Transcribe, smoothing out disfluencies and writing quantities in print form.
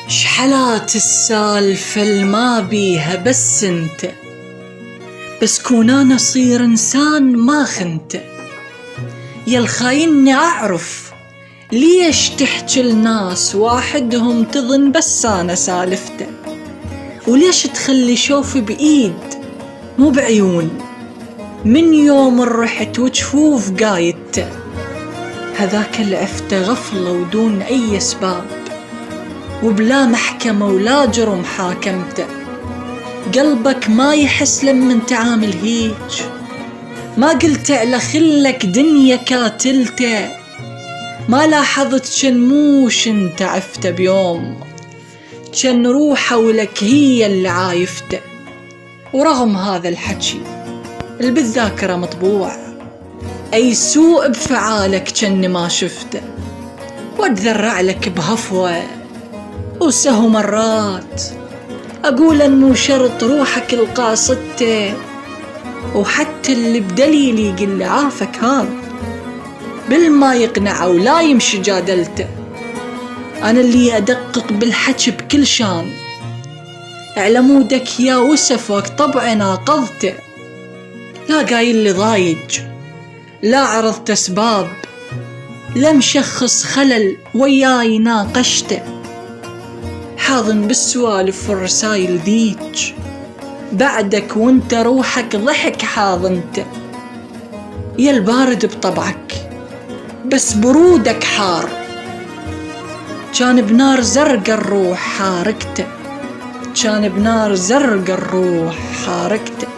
شحلات السالفة الما بيها بس انت، بس كون انا صير انسان ما خنته. يا الخايني اعرف ليش تحكي الناس واحدهم تظن بس انا سالفته، وليش تخلي شوفي بايد مو بعيون، من يوم رحت وجفوف قايدته. هذاك العفته غفلة ودون اي اسباب، وبلا محكمة ولا جرم حاكمته. قلبك ما يحس لمن تعامل هيج، ما قلت على خلك دنيا كاتلته. ما لاحظت كان موش انت عفته بيوم، كان روحه ولك هي اللي عايفته. ورغم هذا الحكي اللي بالذاكرة مطبوع، اي سوء بفعالك كان ما شفته. واتذرع لك بهفوة وسهو مرات، اقول انه شرط روحك القاصدته، وحتى اللي بدليل يقل عافك هذا بالما يقنعه ولا يمشي جادلته. انا اللي ادقق بالحكي بكل شان، على مودك يا وسفك طبعا ناقضته. لا قايل لي ضايج، لا عرضت اسباب، لا مشخص خلل وياي ناقشته. حاضن بالسوالف والرسايل ذيج، بعدك وانت روحك ضحك حاضنته. يا البارد بطبعك بس برودك حار، كان بنار زرق الروح حاركته، كان بنار زرق الروح حاركته.